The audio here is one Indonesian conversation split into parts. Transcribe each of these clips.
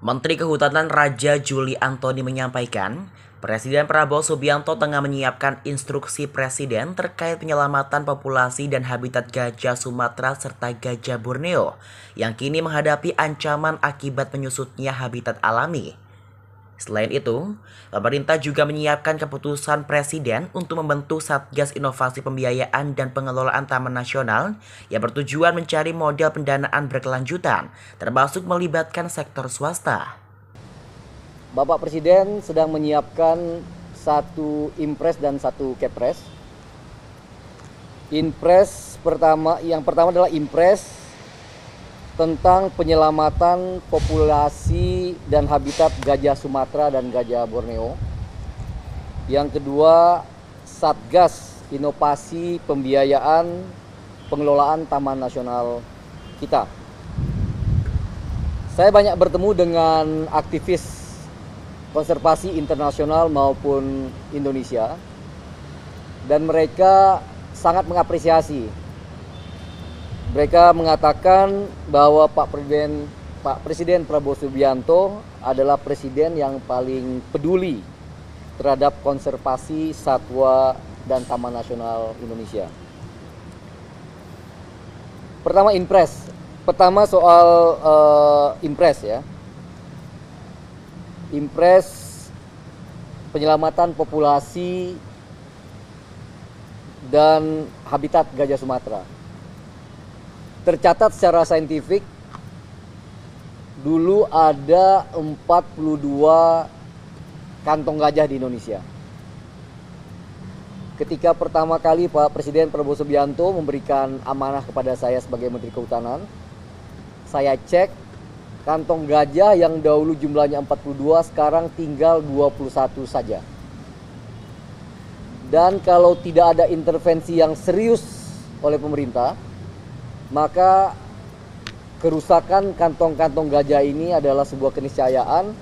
Menteri Kehutanan Raja Juli Antoni menyampaikan, Presiden Prabowo Subianto tengah menyiapkan instruksi Presiden terkait penyelamatan populasi dan habitat gajah Sumatera serta gajah Borneo yang kini menghadapi ancaman akibat menyusutnya habitat alami. Selain itu, pemerintah juga menyiapkan keputusan Presiden untuk membentuk Satgas Inovasi Pembiayaan dan Pengelolaan Taman Nasional yang bertujuan mencari model pendanaan berkelanjutan, termasuk melibatkan sektor swasta. Bapak Presiden sedang menyiapkan satu impres dan satu kepres. Yang pertama adalah impres tentang penyelamatan populasi dan habitat gajah Sumatera dan gajah Borneo. Yang kedua, Satgas Inovasi Pembiayaan Pengelolaan Taman Nasional kita. Saya banyak bertemu dengan aktivis konservasi internasional maupun Indonesia, dan mereka sangat mengapresiasi. Mereka mengatakan bahwa Pak Presiden Prabowo Subianto adalah presiden yang paling peduli terhadap konservasi satwa dan Taman Nasional Indonesia. Pertama soal impres ya. Impres penyelamatan populasi dan habitat gajah Sumatera. Tercatat secara saintifik, dulu ada 42 kantong gajah di Indonesia. Ketika pertama kali Pak Presiden Prabowo Subianto memberikan amanah kepada saya sebagai Menteri Kehutanan, saya cek kantong gajah yang dahulu jumlahnya 42 sekarang tinggal 21 saja. Dan kalau tidak ada intervensi yang serius oleh pemerintah, maka kerusakan kantong-kantong gajah ini adalah sebuah keniscayaan,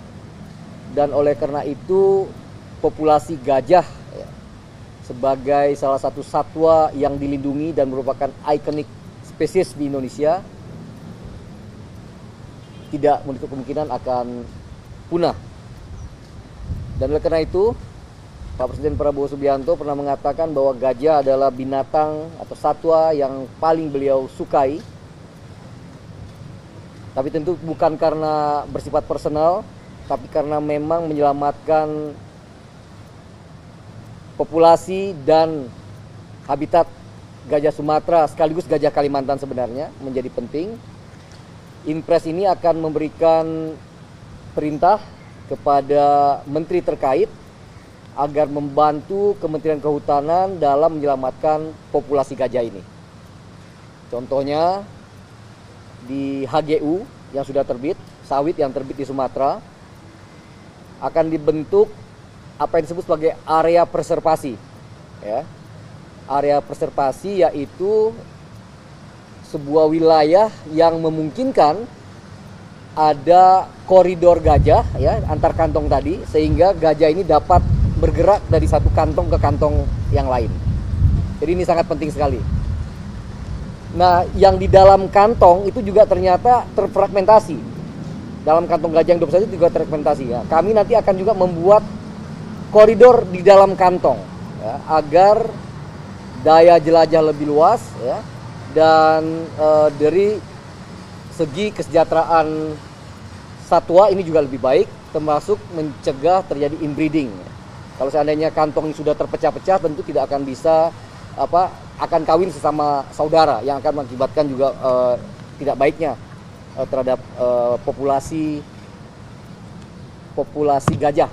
dan oleh karena itu populasi gajah sebagai salah satu satwa yang dilindungi dan merupakan ikonik spesies di Indonesia tidak menutup kemungkinan akan punah. Dan oleh karena itu Pak Presiden Prabowo Subianto pernah mengatakan bahwa gajah adalah binatang atau satwa yang paling beliau sukai. Tapi tentu bukan karena bersifat personal, tapi karena memang menyelamatkan populasi dan habitat gajah Sumatera sekaligus gajah Kalimantan sebenarnya menjadi penting. Impres ini akan memberikan perintah kepada menteri terkait agar membantu Kementerian Kehutanan dalam menyelamatkan populasi gajah ini. Contohnya di HGU yang sudah terbit, sawit yang terbit di Sumatera, akan dibentuk apa yang disebut sebagai area preservasi. Ya. Area preservasi yaitu sebuah wilayah yang memungkinkan ada koridor gajah ya antar kantong tadi, sehingga gajah ini dapat bergerak dari satu kantong ke kantong yang lain. Jadi ini sangat penting sekali. Nah, yang di dalam kantong itu juga ternyata terfragmentasi. Dalam kantong gajah yang 21 juga terfragmentasi ya. Kami nanti akan juga membuat koridor di dalam kantong ya, agar daya jelajah lebih luas ya, dan dari segi kesejahteraan satwa ini juga lebih baik, termasuk mencegah terjadi inbreeding. Kalau seandainya kantong ini sudah terpecah-pecah, tentu tidak akan bisa akan kawin sesama saudara yang akan mengakibatkan juga tidak baiknya terhadap populasi gajah